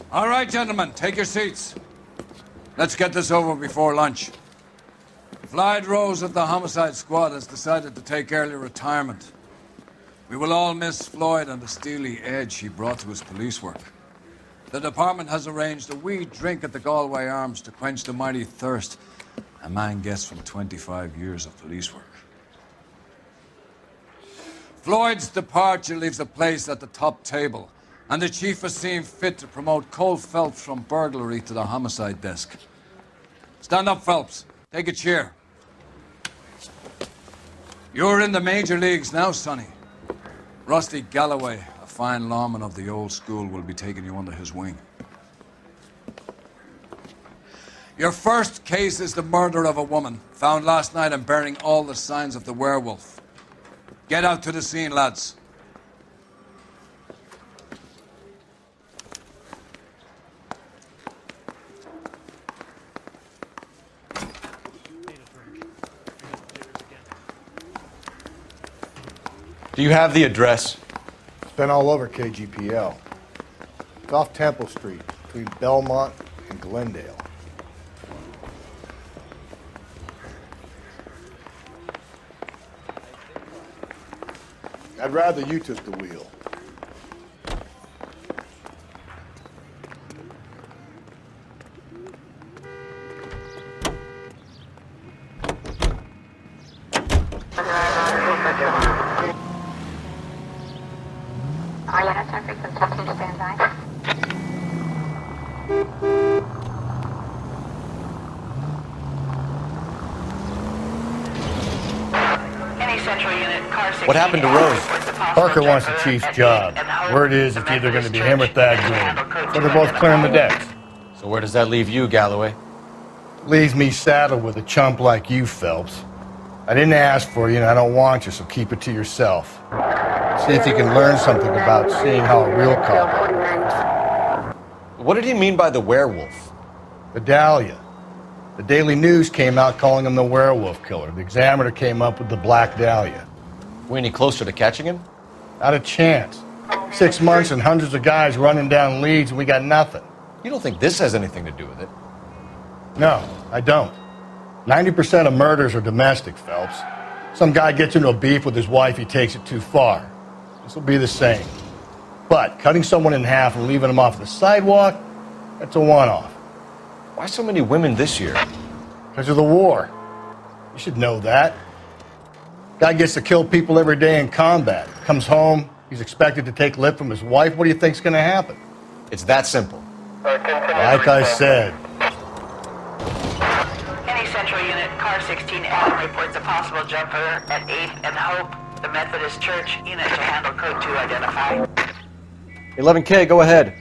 All right, gentlemen, take your seats. Let's get this over before lunch. Floyd Rose of the Homicide Squad has decided to take early retirement. We will all miss Floyd and the steely edge he brought to his police work. The department has arranged a wee drink at the Galway Arms to quench the mighty thirst a man gets from 25 years of police work. Floyd's departure leaves a place at the top table, and the chief has seen fit to promote Cole Phelps from burglary to the homicide desk. Stand up, Phelps. Take a chair. You're in the major leagues now, Sonny. Rusty Galloway, a fine lawman of the old school, will be taking you under his wing. Your first case is the murder of a woman, found last night and bearing all the signs of the werewolf. Get out to the scene, lads. Do you have the address? It's been all over KGPL. It's off Temple Street, between Belmont and Glendale. I'd rather you took the wheel. What happened to Rose? Parker wants the chief's job. Word is it's either going to be him or Thad Green. So they're both clearing the decks. So where does that leave you, Galloway? Leaves me saddled with a chump like you, Phelps. I didn't ask for you and I don't want you, so keep it to yourself. See if you can learn something about seeing how a real cop operates. What did he mean by the werewolf? The Dahlia. The Daily News came out calling him the werewolf killer. The Examiner came up with the Black Dahlia. We any closer to catching him? Not a chance. 6 months and hundreds of guys running down leads and we got nothing. You don't think this has anything to do with it? No, I don't. 90% of murders are domestic, Phelps. Some guy gets into a beef with his wife, he takes it too far. This will be the same. But cutting someone in half and leaving them off the sidewalk, that's a one-off. Why so many women this year? Because of the war. You should know that. Guy gets to kill people every day in combat. Comes home, he's expected to take lip from his wife. What do you think's going to happen? It's that simple. Like I said. Any Central Unit, Car 16 Adam reports a possible jumper at 8th and Hope. The Methodist Church unit to handle code 2 identify. 11K, go ahead.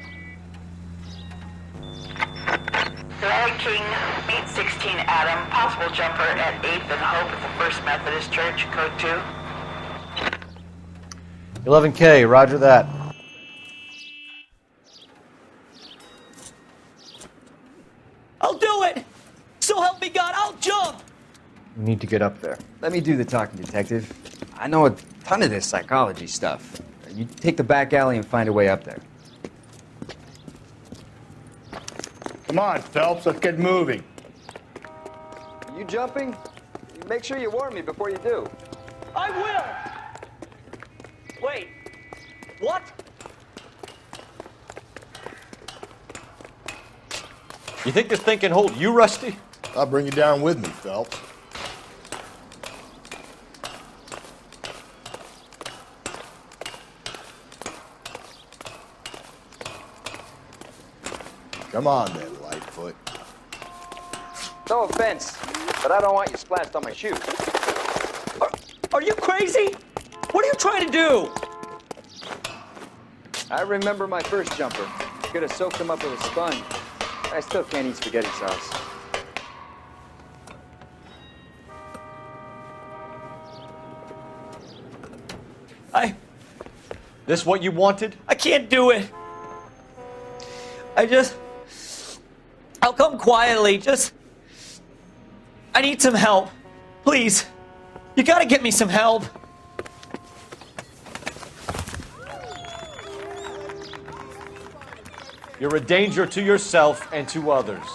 Larry King, meet 16 Adam, possible jumper at 8th and Hope at the First Methodist Church, code 2. 11K, roger that. I'll do it! So help me God, I'll jump! We need to get up there. Let me do the talking, detective. I know a ton of this psychology stuff. You take the back alley and find a way up there. Come on, Phelps, let's get moving. You jumping? Make sure you warn me before you do. I will! Wait, what? You think this thing can hold you, Rusty? I'll bring you down with me, Phelps. Come on then, Lightfoot. No offense, but I don't want you splashed on my shoes. Are you crazy? What are you trying to do? I remember my first jumper. Could have soaked him up with a sponge. I still can't eat spaghetti sauce. This what you wanted? I can't do it. I'll come quietly, I need some help. Please. You gotta get me some help. You're a danger to yourself and to others.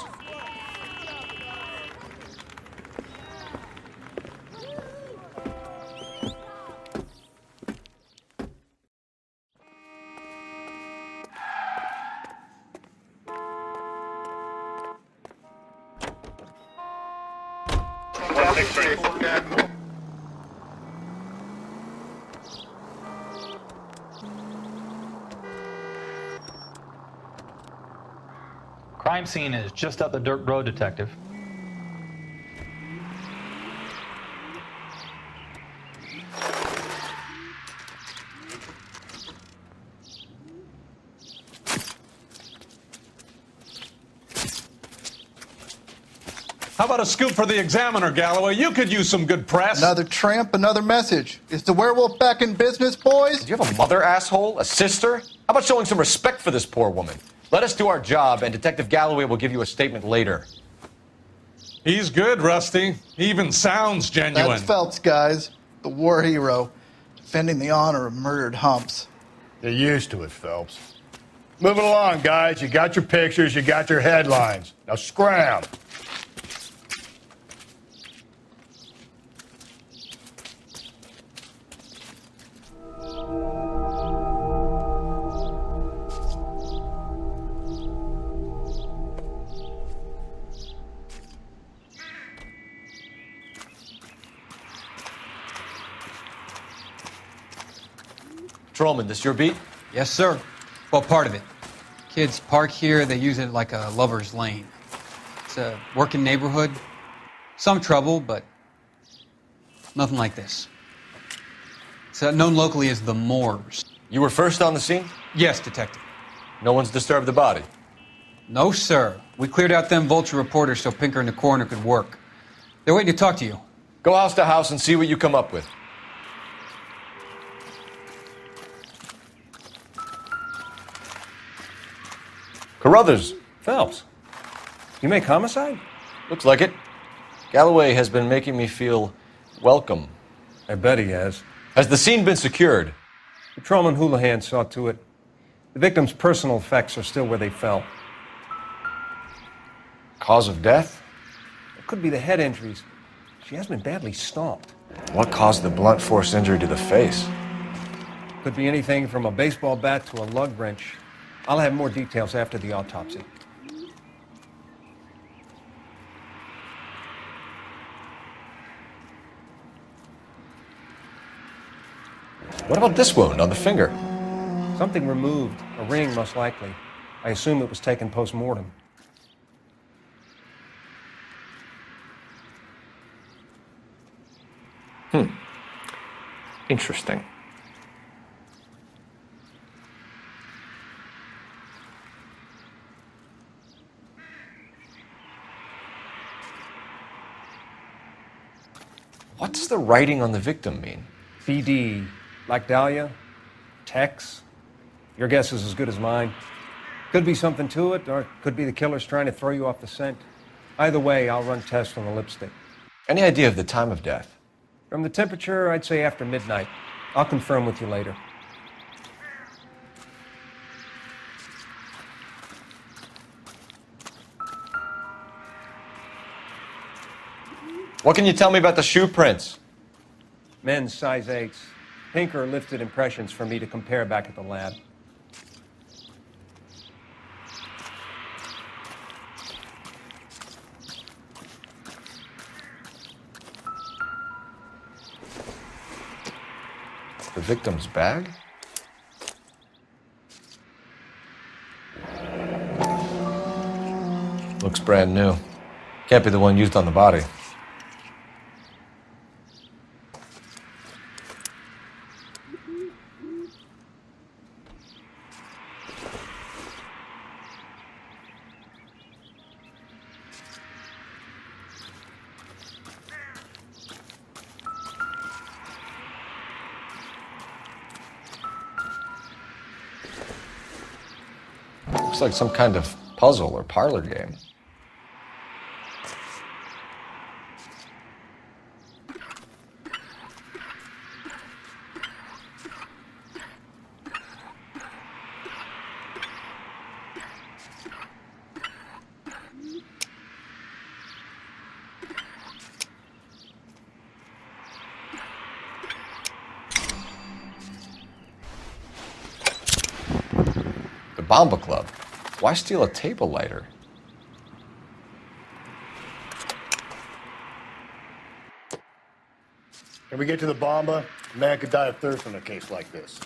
Crime scene is just up the dirt road, Detective. How about a scoop for the Examiner, Galloway? You could use some good press. Another tramp, another message. Is the werewolf back in business, boys? Do you have a mother, asshole? A sister? How about showing some respect for this poor woman? Let us do our job, and Detective Galloway will give you a statement later. He's good, Rusty. He even sounds genuine. That's Phelps, guys. The war hero. Defending the honor of murdered humps. They're used to it, Phelps. Moving along, guys. You got your pictures, you got your headlines. Now scram. Patrolman, this your beat? Yes, sir. Well, part of it. Kids park here, they use it like a lover's lane. It's a working neighborhood. Some trouble, but nothing like this. It's known locally as the Moors. You were first on the scene? Yes, Detective. No one's disturbed the body? No, sir. We cleared out them vulture reporters so Pinker and the coroner could work. They're waiting to talk to you. Go house to house and see what you come up with. Carruthers. Phelps, you make Homicide? Looks like it. Galloway has been making me feel welcome. I bet he has. Has the scene been secured? Patrolman Houlihan saw to it. The victim's personal effects are still where they fell. Cause of death? It could be the head injuries. She has been badly stomped. What caused the blunt force injury to the face? Could be anything from a baseball bat to a lug wrench. I'll have more details after the autopsy. What about this wound on the finger? Something removed, a ring most likely. I assume it was taken post-mortem. Interesting. What does the writing on the victim mean? BD, like Dahlia, Tex. Your guess is as good as mine. Could be something to it, or it could be the killer's trying to throw you off the scent. Either way, I'll run tests on the lipstick. Any idea of the time of death? From the temperature, I'd say after midnight. I'll confirm with you later. What can you tell me about the shoe prints? Men's size 8s. Pinker lifted impressions for me to compare back at the lab. The victim's bag? Looks brand new. Can't be the one used on the body. Looks like some kind of puzzle or parlor game. Bomba Club. Why steal a table lighter? Can we get to the Bomba? A man could die of thirst in a case like this.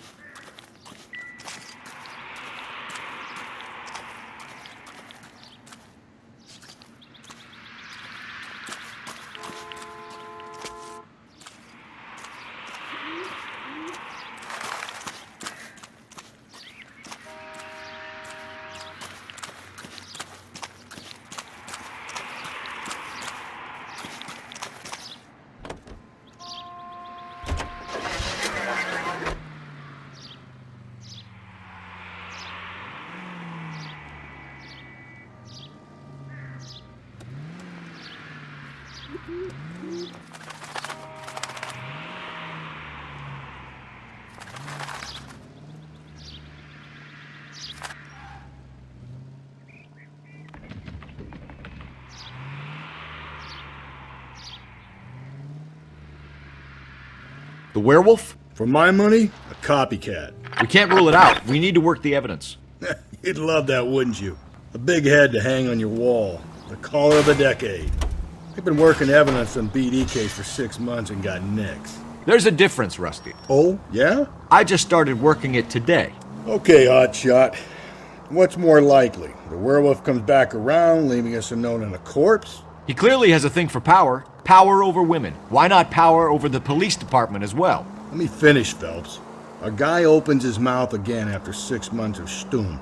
The werewolf? For my money, a copycat. We can't rule it out. We need to work the evidence. You'd love that, wouldn't you? A big head to hang on your wall. The caller of the decade. I've been working evidence on BD case for 6 months and got nicks. There's a difference, Rusty. Oh, yeah? I just started working it today. Okay, hotshot. What's more likely? The werewolf comes back around, leaving us unknown in a corpse? He clearly has a thing for power. Power over women. Why not power over the police department as well? Let me finish, Phelps. A guy opens his mouth again after 6 months of stum.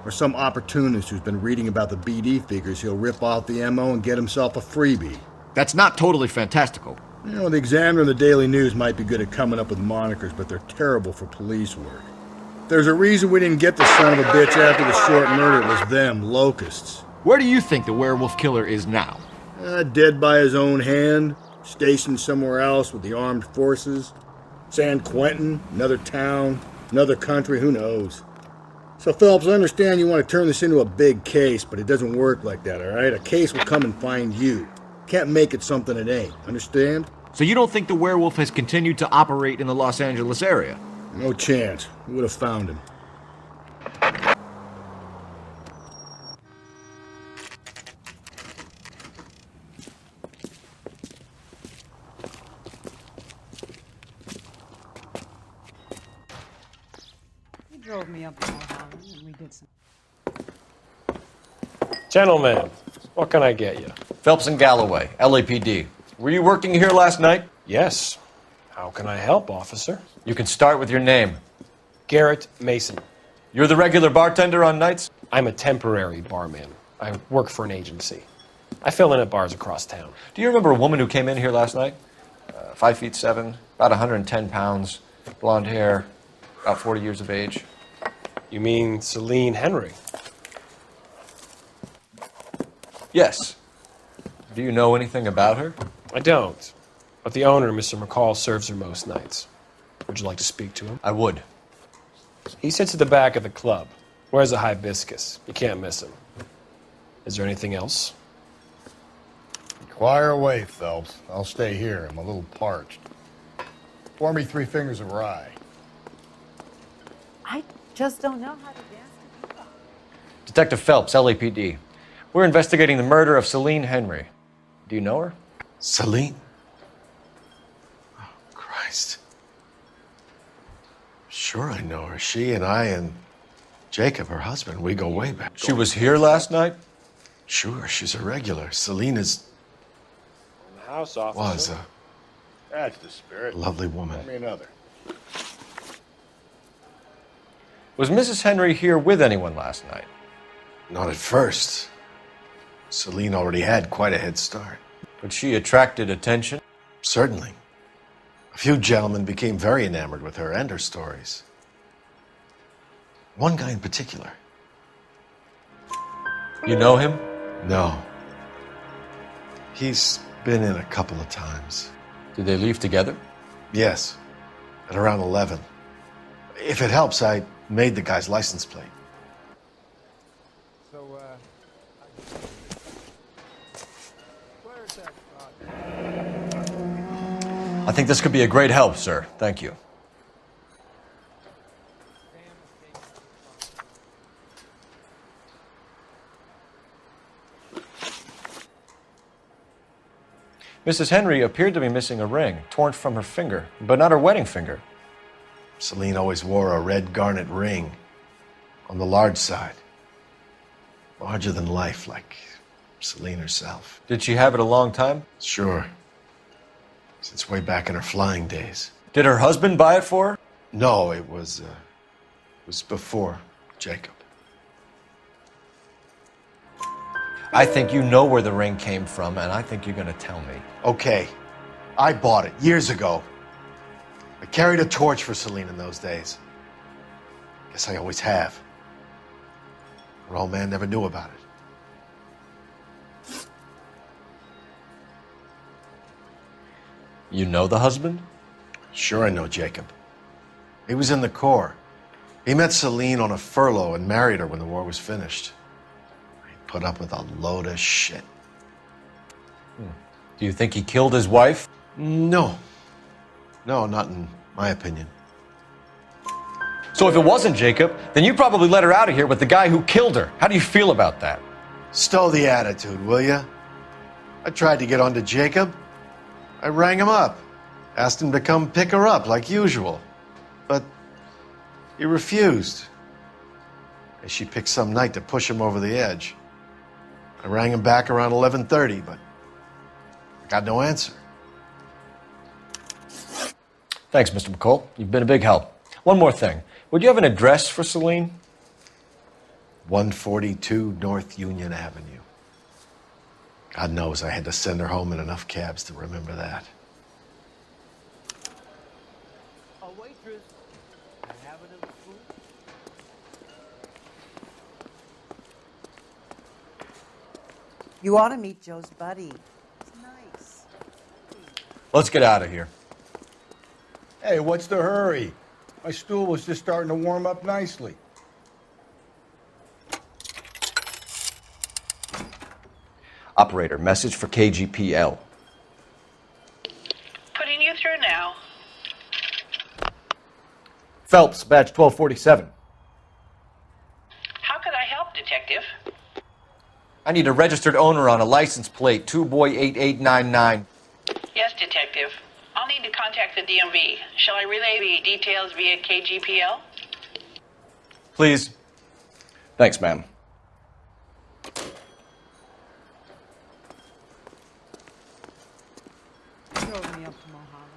Or some opportunist who's been reading about the BD figures he'll rip off the MO and get himself a freebie. That's not totally fantastical. You know, the Examiner and the Daily News might be good at coming up with monikers, but they're terrible for police work. There's a reason we didn't get the son of a bitch after the short murder. It was them, locusts. Where do you think the werewolf killer is now? Dead by his own hand, stationed somewhere else with the armed forces. San Quentin, another town, another country, who knows? So, Phelps, I understand you want to turn this into a big case, but it doesn't work like that, all right? A case will come and find you. Can't make it something it ain't, understand? So you don't think the werewolf has continued to operate in the Los Angeles area? No chance. We would have found him. He drove me up to Mulholland and we did some. Gentlemen, what can I get you? Phelps and Galloway, LAPD. Were you working here last night? Yes. How can I help, officer? You can start with your name. Garrett Mason. You're the regular bartender on nights? I'm a temporary barman. I work for an agency. I fill in at bars across town. Do you remember a woman who came in here last night? 5'7", about 110 pounds, blonde hair, about 40 years of age. You mean Celine Henry? Yes. Do you know anything about her? I don't. But the owner, Mr. McCall, serves her most nights. Would you like to speak to him? I would. He sits at the back of the club. Wears a hibiscus. You can't miss him. Is there anything else? Inquire away, Phelps. I'll stay here. I'm a little parched. Pour me 3 fingers of rye. I just don't know how to dance to Detective Phelps, LAPD. We're investigating the murder of Celine Henry. Do you know her? Celine? Oh, Christ. Sure I know her. She and I and Jacob, her husband, we go way back. She was here last night? Sure, she's a regular. Celine is... In the house, officer. Was a That's the spirit. lovely woman. Pour me another. Was Mrs. Henry here with anyone last night? Not at first. Celine already had quite a head start. But she attracted attention? Certainly. A few gentlemen became very enamored with her and her stories. One guy in particular. You know him? No. He's been in a couple of times. Did they leave together? Yes. At around 11. If it helps, I made the guy's license plate. So, where's that I think this could be a great help, sir. Thank you. Mrs. Henry appeared to be missing a ring, torn from her finger, but not her wedding finger. Celine always wore a red garnet ring on the large side. Larger than life, like Celine herself. Did she have it a long time? Sure. Since way back in her flying days. Did her husband buy it for her? No, it was before Jacob. I think you know where the ring came from, and I think you're gonna tell me. Okay, I bought it years ago. I carried a torch for Celine in those days. Guess I always have. Her old man never knew about it. You know the husband? Sure I know Jacob. He was in the Corps. He met Celine on a furlough and married her when the war was finished. He put up with a load of shit. Do you think he killed his wife? No. No, not in my opinion. So if it wasn't Jacob, then you probably let her out of here with the guy who killed her. How do you feel about that? Stow the attitude, will ya? I tried to get onto Jacob. I rang him up. Asked him to come pick her up like usual. But he refused. And she picked some night to push him over the edge. I rang him back around 11:30, but I got no answer. Thanks, Mr. McCall. You've been a big help. One more thing. Would you have an address for Celine? 142 North Union Avenue. God knows I had to send her home in enough cabs to remember that. A waitress. Have another food? You ought to meet Joe's buddy. It's nice. Let's get out of here. Hey, what's the hurry? My stool was just starting to warm up nicely. Operator, message for KGPL. Putting you through now. Phelps, badge 1247. How could I help, Detective? I need a registered owner on a license plate, 2boy8899. Yes, Detective. I'll need to contact the DMV. Shall I relay the details via KGPL? Please. Thanks, ma'am. Drove me up to Mojave.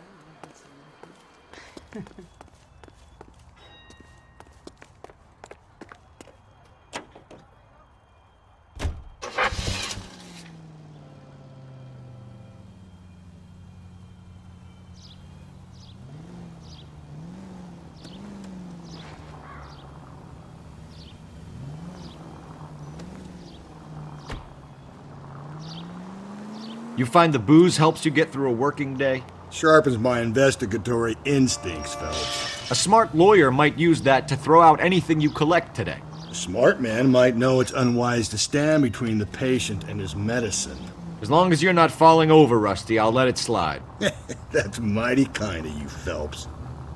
You find the booze helps you get through a working day? Sharpens my investigatory instincts, fellas. A smart lawyer might use that to throw out anything you collect today. A smart man might know it's unwise to stand between the patient and his medicine. As long as you're not falling over, Rusty, I'll let it slide. That's mighty kind of you, Phelps.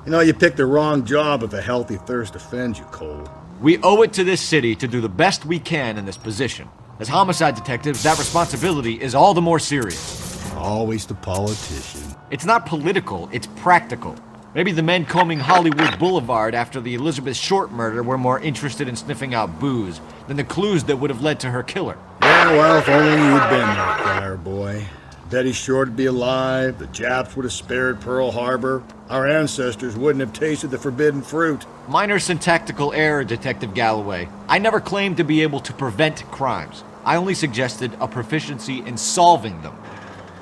You know, you picked the wrong job if a healthy thirst offends you, Cole. We owe it to this city to do the best we can in this position. As homicide detectives, that responsibility is all the more serious. Always the politician. It's not political, it's practical. Maybe the men combing Hollywood Boulevard after the Elizabeth Short murder were more interested in sniffing out booze than the clues that would have led to her killer. Yeah, well, if only you'd been there, choir boy. Betty Short would be alive, the Japs would have spared Pearl Harbor, our ancestors wouldn't have tasted the forbidden fruit. Minor syntactical error, Detective Galloway. I never claimed to be able to prevent crimes. I only suggested a proficiency in solving them.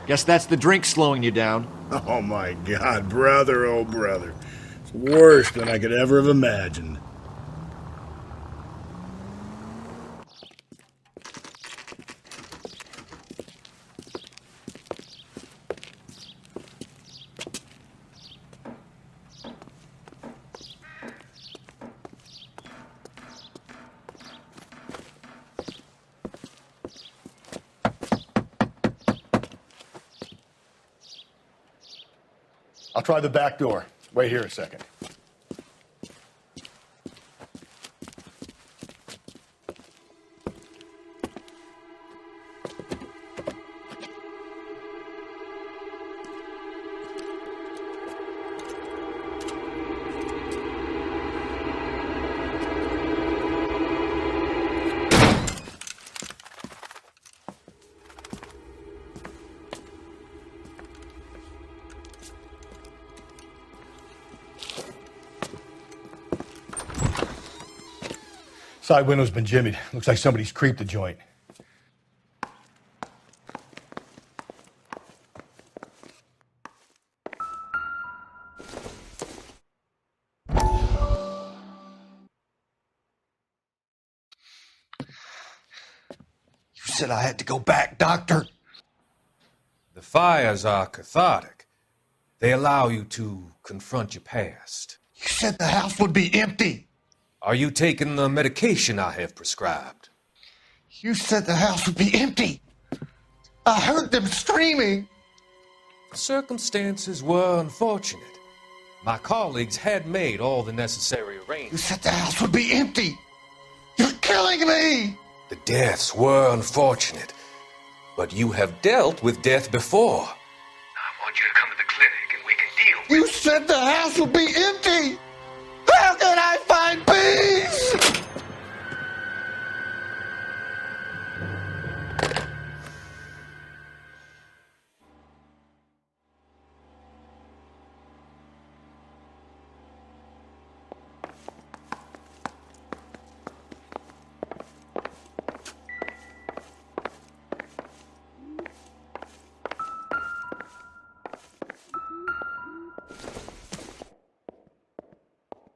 Guess that's the drink slowing you down. Oh my God, brother, oh brother. It's worse than I could ever have imagined. I'll try the back door. Wait here a second. Side window's been jimmied. Looks like somebody's creeped the joint. You said I had to go back, Doctor. The fires are cathartic. They allow you to confront your past. You said the house would be empty. Are you taking the medication I have prescribed? You said the house would be empty. I heard them screaming. The circumstances were unfortunate. My colleagues had made all the necessary arrangements. You said the house would be empty. You're killing me. The deaths were unfortunate, but you have dealt with death before. I want you to come to the clinic and we can deal with You said the house would be empty. How can I find peace?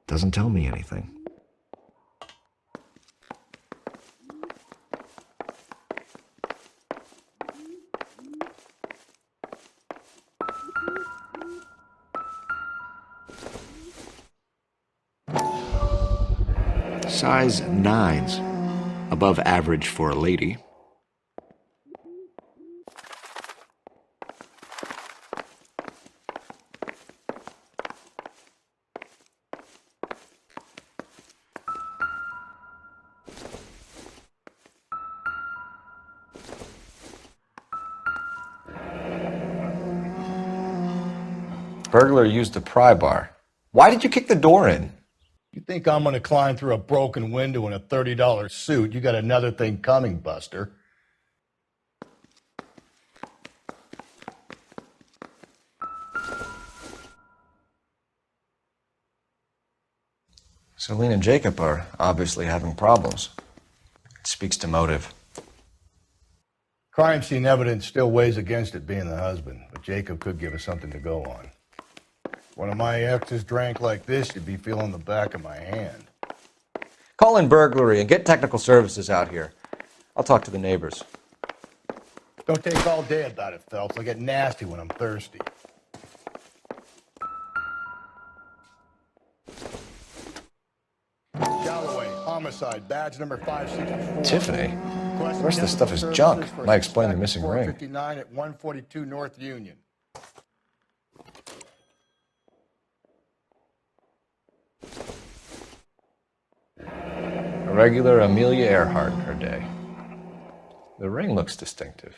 Doesn't tell me anything. Size 9s. Above average for a lady. Burglar used a pry bar. Why did you kick the door in? You think I'm gonna climb through a broken window in a $30 suit? You got another thing coming, Buster. Celine and Jacob are obviously having problems. It speaks to motive. Crime scene evidence still weighs against it being the husband, but Jacob could give us something to go on. One of my exes drank like this, you'd be feeling the back of my hand. Call in burglary and get technical services out here. I'll talk to the neighbors. Don't take all day about it, Phelps. I get nasty when I'm thirsty. Galloway, homicide, badge number 564. Tiffany? The rest of this stuff is junk. Might explain the missing ring. 459 at 142 North Union. A regular Amelia Earhart in her day. The ring looks distinctive.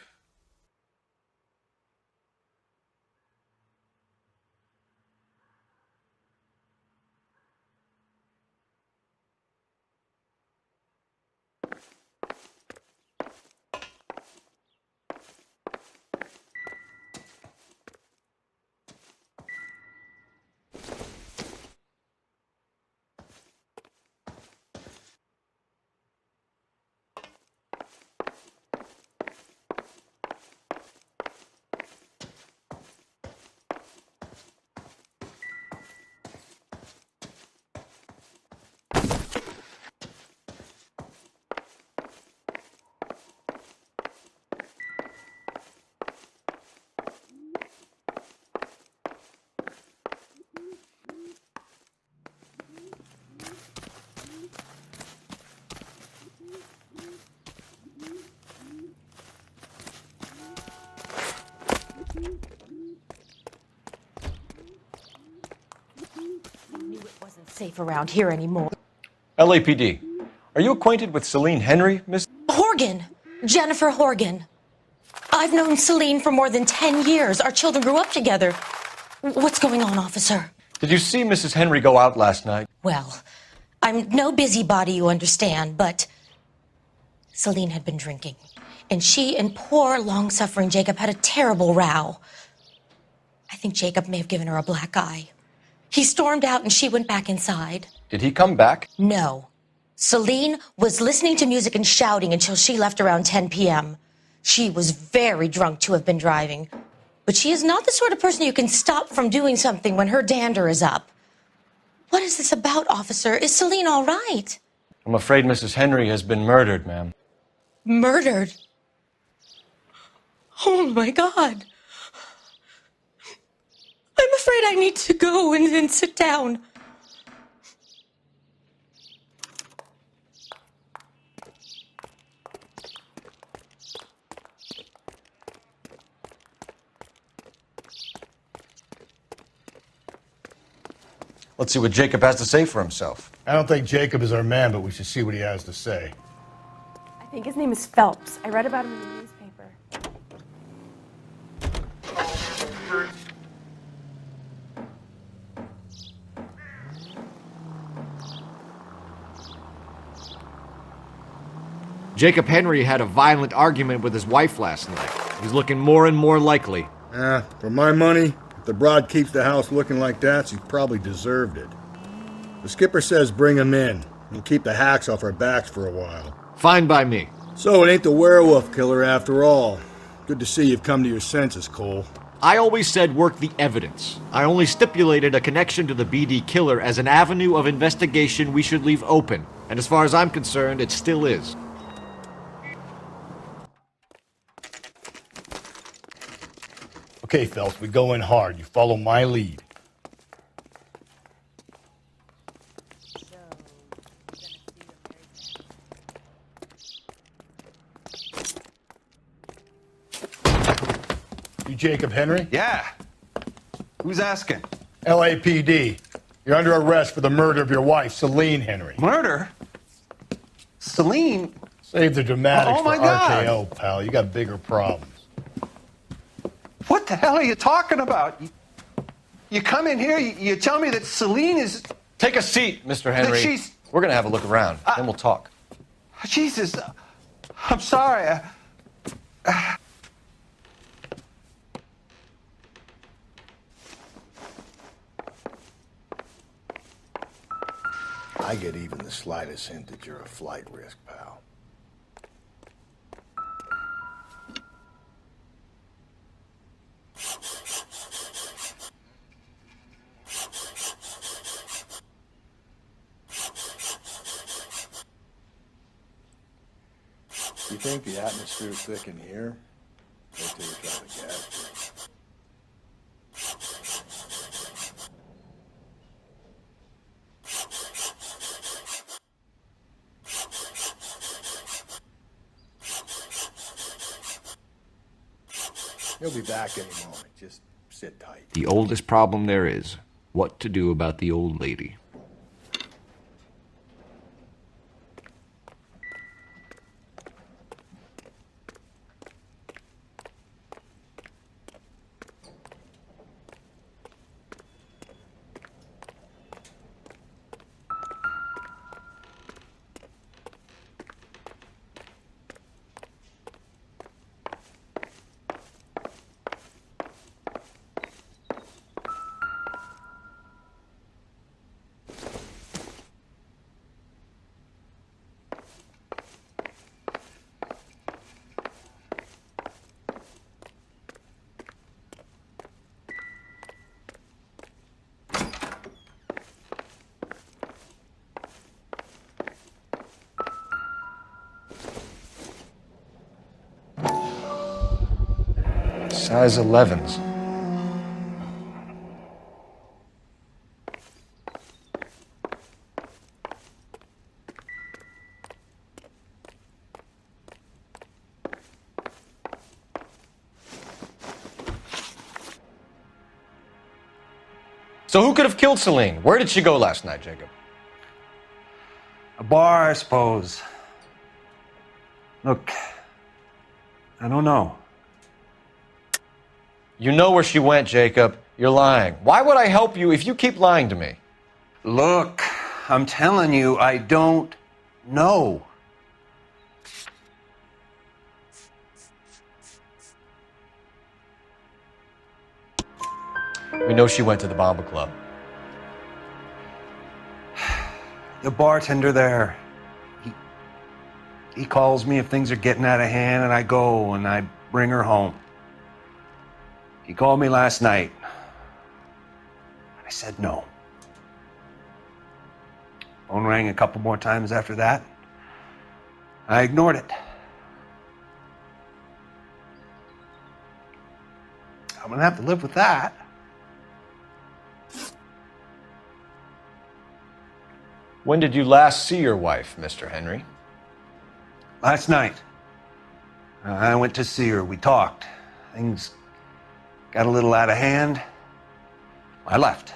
Safe around here anymore. LAPD. Are you acquainted with Celine Henry, Miss? Horgan! Jennifer Horgan. I've known Celine for more than 10 years. Our children grew up together. What's going on, officer? Did you see Mrs. Henry go out last night? Well, I'm no busybody, you understand, but Celine had been drinking. And she and poor, long-suffering Jacob had a terrible row. I think Jacob may have given her a black eye. He stormed out and she went back inside. Did he come back? No. Celine was listening to music and shouting until she left around 10 p.m. She was very drunk to have been driving, but she is not the sort of person you can stop from doing something when her dander is up. What is this about, officer? Is Celine all right? I'm afraid Mrs. Henry has been murdered, ma'am. Murdered? Oh my God. I'm afraid I need to go and sit down. Let's see what Jacob has to say for himself. I don't think Jacob is our man, but we should see what he has to say. I think his name is Phelps. I read about him in the newspaper. Jacob Henry had a violent argument with his wife last night. He's looking more and more likely. For my money, if the broad keeps the house looking like that, she probably deserved it. The skipper says bring him in. We'll keep the hacks off our backs for a while. Fine by me. So it ain't the werewolf killer after all. Good to see you've come to your senses, Cole. I always said work the evidence. I only stipulated a connection to the BD killer as an avenue of investigation we should leave open. And as far as I'm concerned, it still is. Okay, Phelps, we go in hard. You follow my lead. You Jacob Henry? Yeah. Who's asking? LAPD. You're under arrest for the murder of your wife, Celine Henry. Murder? Celine? Save the dramatics Oh, my for God. RKO, pal. You got bigger problems. What the hell are you talking about? You come in here, you tell me that Celine is... Take a seat, Mr. Henry. That she's... We're gonna have a look around, then we'll talk. Jesus, I'm sorry. I get even the slightest hint that you're a flight risk, pal. You think the atmosphere's thick in here? Wait till you try the gas. He'll be back any moment. Just sit tight. The oldest problem there is, what to do about the old lady. Size 11s. So who could have killed Celine? Where did she go last night, Jacob? A bar, I suppose. Look, I don't know. You know where she went, Jacob. You're lying. Why would I help you if you keep lying to me? Look, I'm telling you, I don't know. We know she went to the Bomba Club. The bartender there, He calls me if things are getting out of hand, and I go and I bring her home. He called me last night. I said no. Phone rang a couple more times after that. I ignored it. I'm gonna have to live with that. When did you last see your wife, Mr. Henry? Last night. I went to see her. We talked. Things got a little out of hand. I left.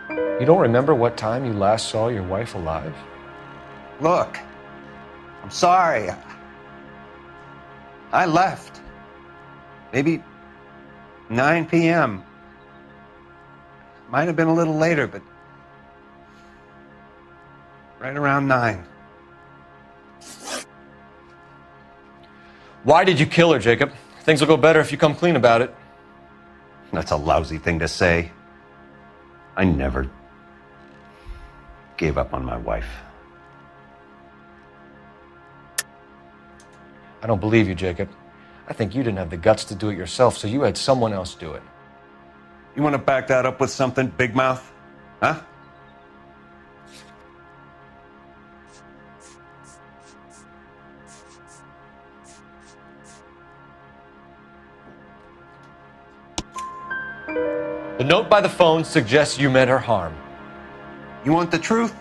You don't remember what time you last saw your wife alive? Look, I'm sorry. I left. Maybe 9 p.m. Might have been a little later, but right around 9. Why did you kill her, Jacob? Things will go better if you come clean about it. That's a lousy thing to say. I never gave up on my wife. I don't believe you, Jacob. I think you didn't have the guts to do it yourself, so you had someone else do it. You want to back that up with something, Big Mouth? Huh? The note by the phone suggests you meant her harm. You want the truth?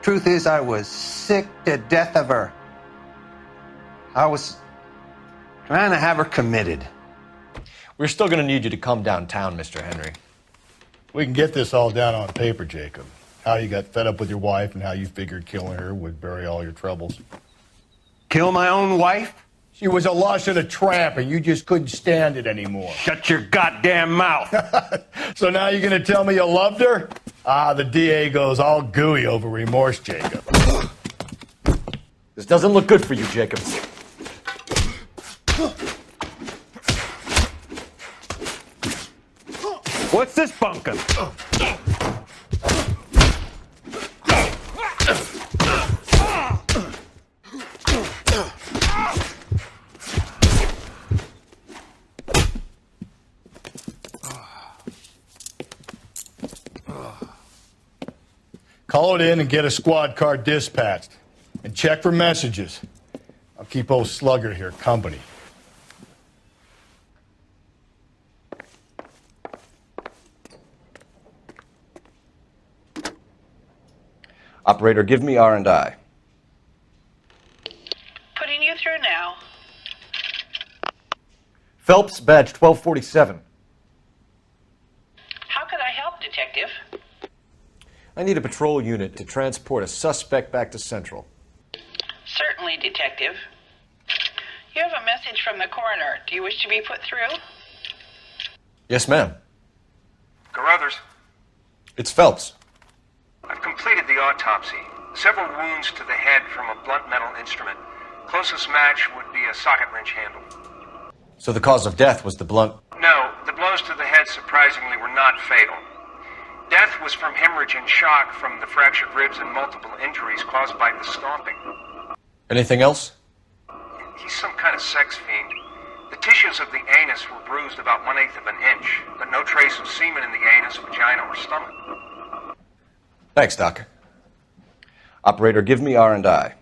Truth is, I was sick to death of her. I was trying to have her committed. We're still going to need you to come downtown, Mr. Henry. We can get this all down on paper, Jacob. How you got fed up with your wife and how you figured killing her would bury all your troubles. Kill my own wife? She was a lush and a tramp, and you just couldn't stand it anymore. Shut your goddamn mouth. So now you're going to tell me you loved her? Ah, the DA goes all gooey over remorse, Jacob. This doesn't look good for you, Jacob. What's this bunkum? Call it in and get a squad car dispatched. And check for messages. I'll keep old Slugger here company. Operator, give me R&I. Putting you through now. Phelps, badge 1247. How could I help, Detective? I need a patrol unit to transport a suspect back to Central. Certainly, Detective. You have a message from the coroner. Do you wish to be put through? Yes, ma'am. Carruthers, It's Phelps. I've completed the autopsy. Several wounds to the head from a blunt metal instrument. Closest match would be a socket wrench handle. So the cause of death was the blunt... No, the blows to the head surprisingly were not fatal. Death was from hemorrhage and shock from the fractured ribs and multiple injuries caused by the stomping. Anything else? He's some kind of sex fiend. The tissues of the anus were bruised about 1/8 of an inch, but no trace of semen in the anus, vagina, or stomach. Thanks, Doc. Operator, give me R&I.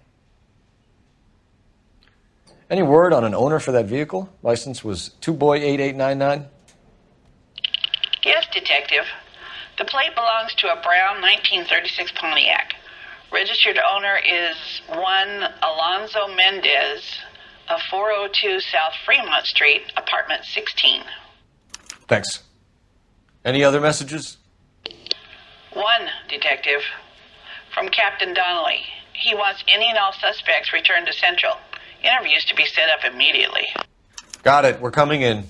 Any word on an owner for that vehicle? License was 2boy8899. Yes, Detective. The plate belongs to a brown 1936 Pontiac. Registered owner is one Alonzo Mendez of 402 South Fremont Street, apartment 16. Thanks. Any other messages? One, Detective. From Captain Donnelly. He wants any and all suspects returned to Central. Interviews to be set up immediately. Got it. We're coming in.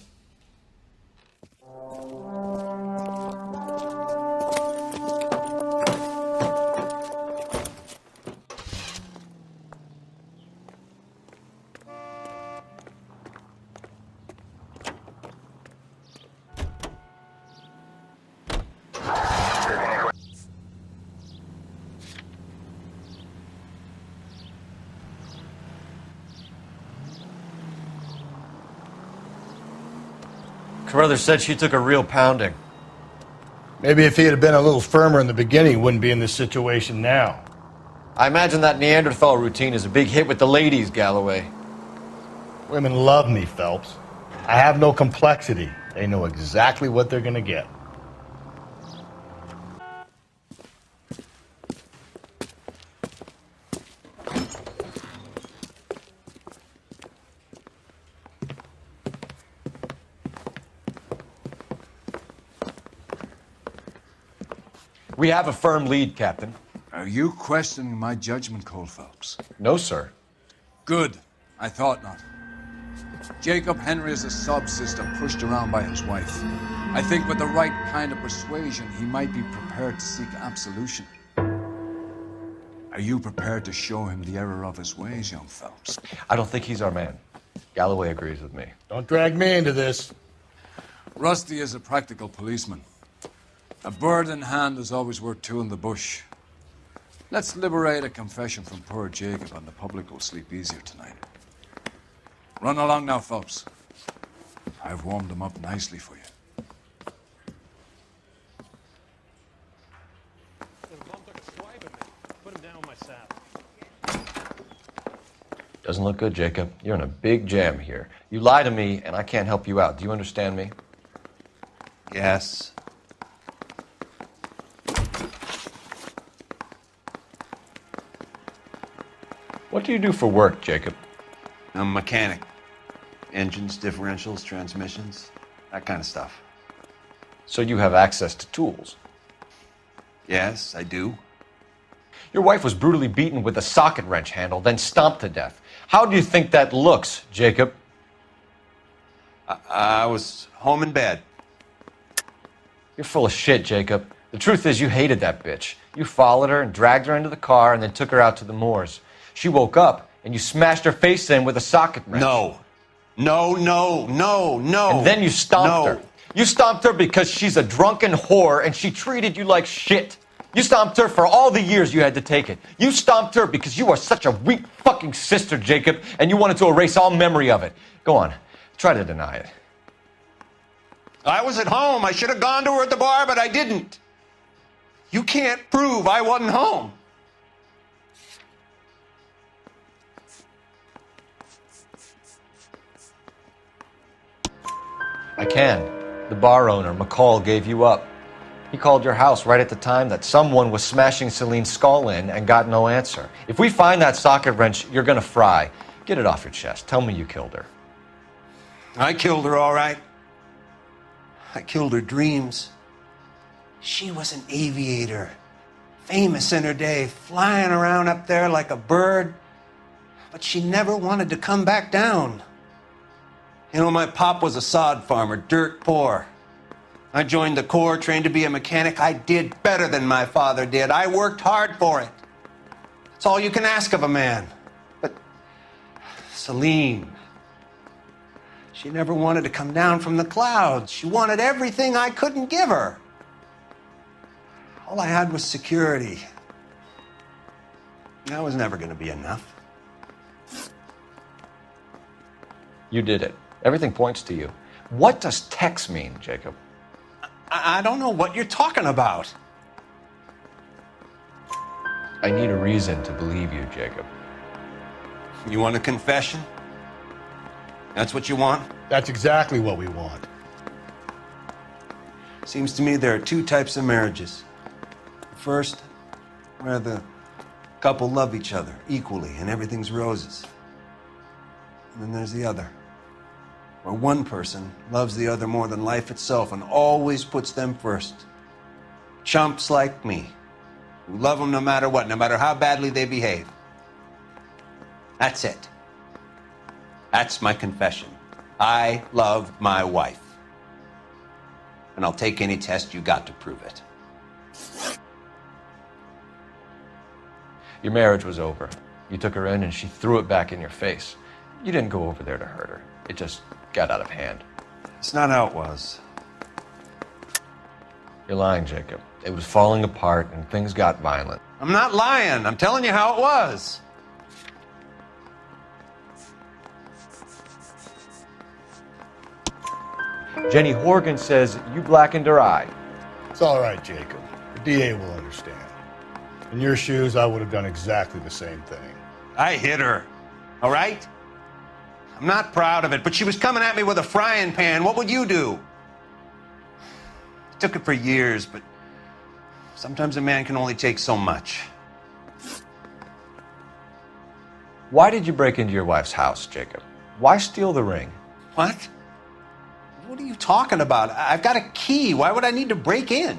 Carruthers said she took a real pounding. Maybe if he had been a little firmer in the beginning, he wouldn't be in this situation now. I imagine that Neanderthal routine is a big hit with the ladies, Galloway. Women love me, Phelps. I have no complexity. They know exactly what they're gonna get. We have a firm lead, Captain. Are you questioning my judgment, Cole Phelps? No, sir. Good. I thought not. Jacob Henry is a sob-sister pushed around by his wife. I think with the right kind of persuasion, he might be prepared to seek absolution. Are you prepared to show him the error of his ways, young Phelps? I don't think he's our man. Galloway agrees with me. Don't drag me into this. Rusty is a practical policeman. A bird in hand is always worth two in the bush. Let's liberate a confession from poor Jacob, and the public will sleep easier tonight. Run along now, Phelps. I've warmed them up nicely for you. Doesn't look good, Jacob. You're in a big jam here. You lie to me, and I can't help you out. Do you understand me? Yes. What do you do for work, Jacob? I'm a mechanic. Engines, differentials, transmissions, that kind of stuff. So you have access to tools? Yes, I do. Your wife was brutally beaten with a socket wrench handle, then stomped to death. How do you think that looks, Jacob? I was home in bed. You're full of shit, Jacob. The truth is you hated that bitch. You followed her and dragged her into the car and then took her out to the moors. She woke up and you smashed her face in with a socket wrench. No. No. And then you stomped her. You stomped her because she's a drunken whore and she treated you like shit. You stomped her for all the years you had to take it. You stomped her because you are such a weak fucking sister, Jacob, and you wanted to erase all memory of it. Go on. Try to deny it. I was at home. I should have gone to her at the bar, but I didn't. You can't prove I wasn't home. I can. The bar owner, McCall, gave you up. He called your house right at the time that someone was smashing Celine's skull in and got no answer. If we find that socket wrench, you're gonna fry. Get it off your chest. Tell me you killed her. I killed her, all right. I killed her dreams. She was an aviator, famous in her day, flying around up there like a bird. But she never wanted to come back down. You know, my pop was a sod farmer, dirt poor. I joined the Corps, trained to be a mechanic. I did better than my father did. I worked hard for it. It's all you can ask of a man. But Celine, she never wanted to come down from the clouds. She wanted everything I couldn't give her. All I had was security. That was never going to be enough. You did it. Everything points to you. What does Tex mean, Jacob? I don't know what you're talking about. I need a reason to believe you, Jacob. You want a confession? That's what you want? That's exactly what we want. Seems to me there are two types of marriages. First, where the couple love each other equally and everything's roses. And then there's the other, where one person loves the other more than life itself and always puts them first. Chumps like me, who love them no matter what, no matter how badly they behave. That's it. That's my confession. I love my wife. And I'll take any test you got to prove it. Your marriage was over. You took her in and she threw it back in your face. You didn't go over there to hurt her. It just got out of hand. It's not how it was. You're lying, Jacob. It was falling apart and things got violent. I'm not lying. I'm telling you how it was. Jenny Horgan says you blackened her eye. It's all right, Jacob. The DA will understand. In your shoes, I would have done exactly the same thing. I hit her, all right? I'm not proud of it, but she was coming at me with a frying pan. What would you do? I took it for years, but sometimes a man can only take so much. Why did you break into your wife's house, Jacob? Why steal the ring? What? What are you talking about? I've got a key. Why would I need to break in?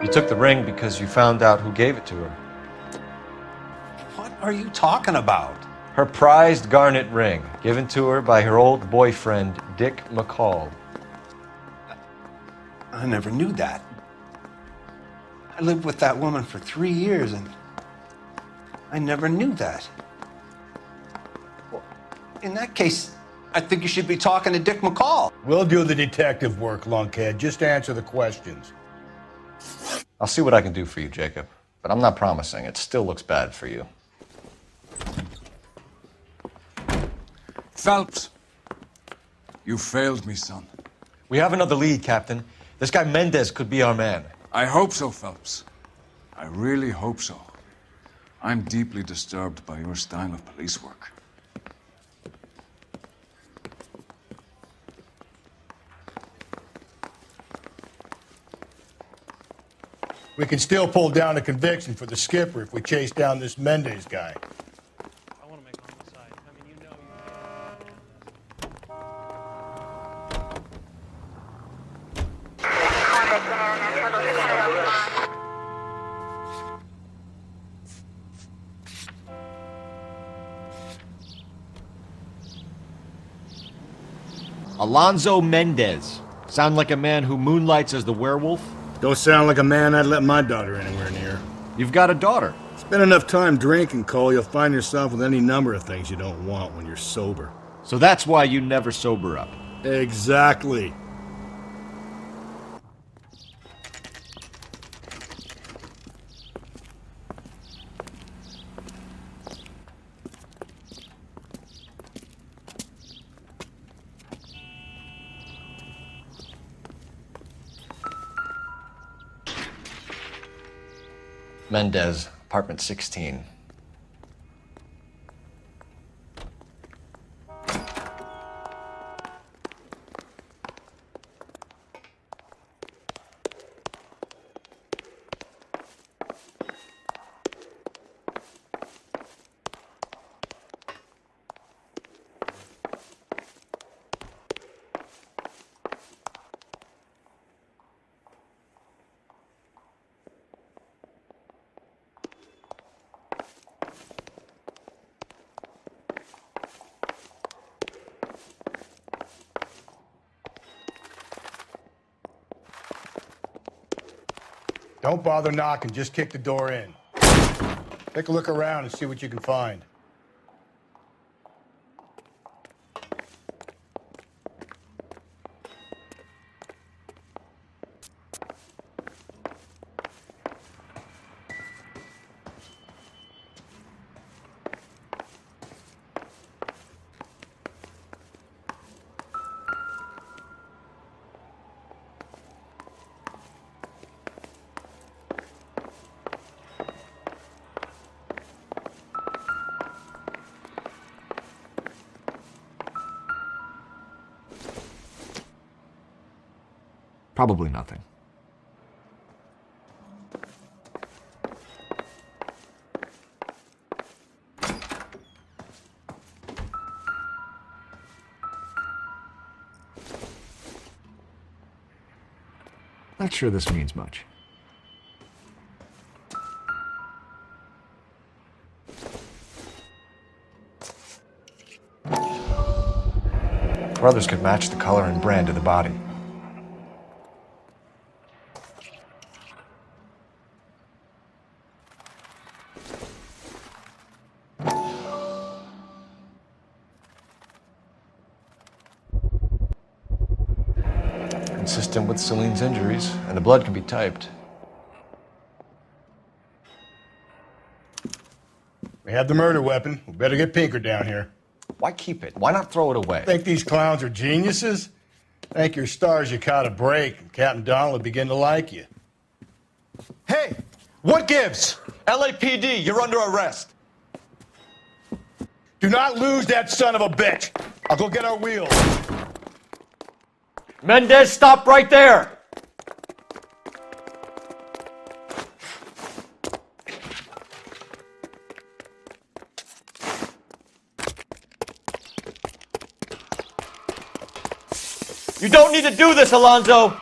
You took the ring because you found out who gave it to her. What are you talking about? Her prized garnet ring, given to her by her old boyfriend, Dick McCall. I never knew that. I lived with that woman for 3 years, and I never knew that. Well, in that case, I think you should be talking to Dick McCall. We'll do the detective work, lunkhead. Just answer the questions. I'll see what I can do for you, Jacob. But I'm not promising. It still looks bad for you. Phelps, you failed me, son. We have another lead, Captain. This guy Mendez could be our man. I hope so, Phelps. I really hope so. I'm deeply disturbed by your style of police work. We can still pull down a conviction for the skipper if we chase down this Mendez guy. I want to make homicide. I mean, you know. Alonzo Mendez. Sound like a man who moonlights as the werewolf? Don't sound like a man I'd let my daughter anywhere near. You've got a daughter. Spend enough time drinking, Cole, you'll find yourself with any number of things you don't want when you're sober. So that's why you never sober up. Exactly. Mendez, apartment 16. Don't bother knocking, just kick the door in. Take a look around and see what you can find. Probably nothing. Not sure this means much. Brothers could match the color and brand of the body. Consistent with Celine's injuries, and the blood can be typed. We have the murder weapon. We better get Pinker down here. Why keep it? Why not throw it away? Think these clowns are geniuses? Thank your stars you caught a break, and Captain Donald will begin to like you. Hey, what gives? LAPD, you're under arrest. Do not lose that son of a bitch. I'll go get our wheels. Mendez, stop right there. You don't need to do this, Alonzo.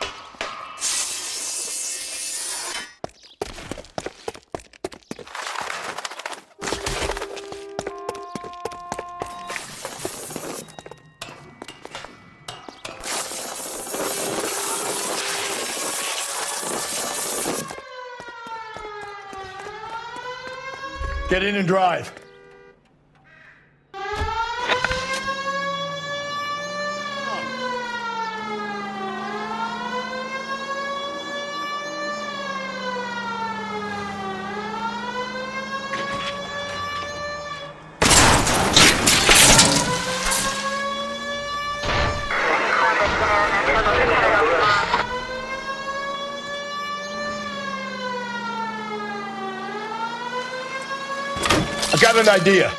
Get in and drive. I got an idea.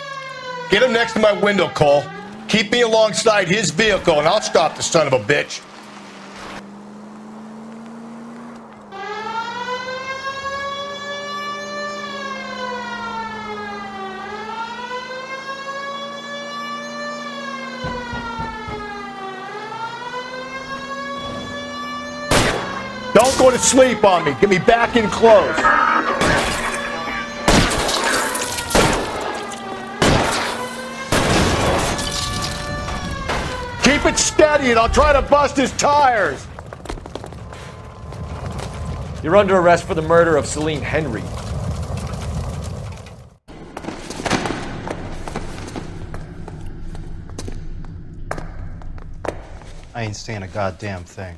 Get him next to my window, Cole. Keep me alongside his vehicle, and I'll stop the son of a bitch. Don't go to sleep on me. Get me back in close. Keep it steady and I'll try to bust his tires. You're under arrest for the murder of Celine Henry. I ain't saying a goddamn thing.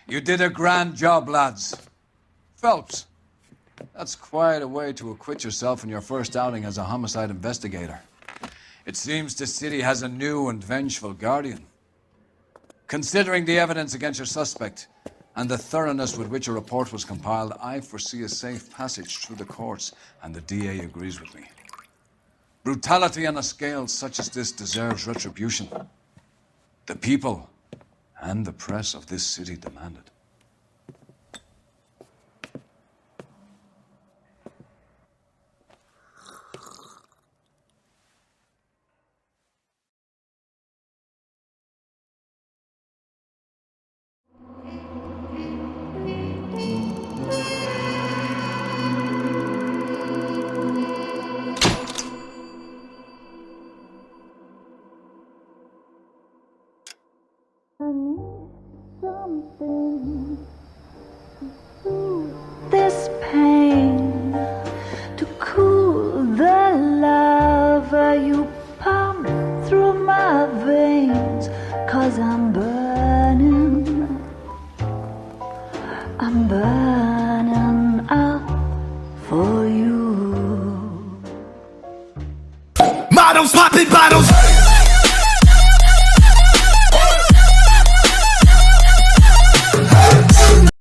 You did a grand job, lads. Phelps, that's quite a way to acquit yourself in your first outing as a homicide investigator. It seems the city has a new and vengeful guardian. Considering the evidence against your suspect and the thoroughness with which a report was compiled, I foresee a safe passage through the courts, and the DA agrees with me. Brutality on a scale such as this deserves retribution. The people and the press of this city demand it. This pain to cool the lava you pump through my veins, 'cause I'm burning up for you. Models popping bottles.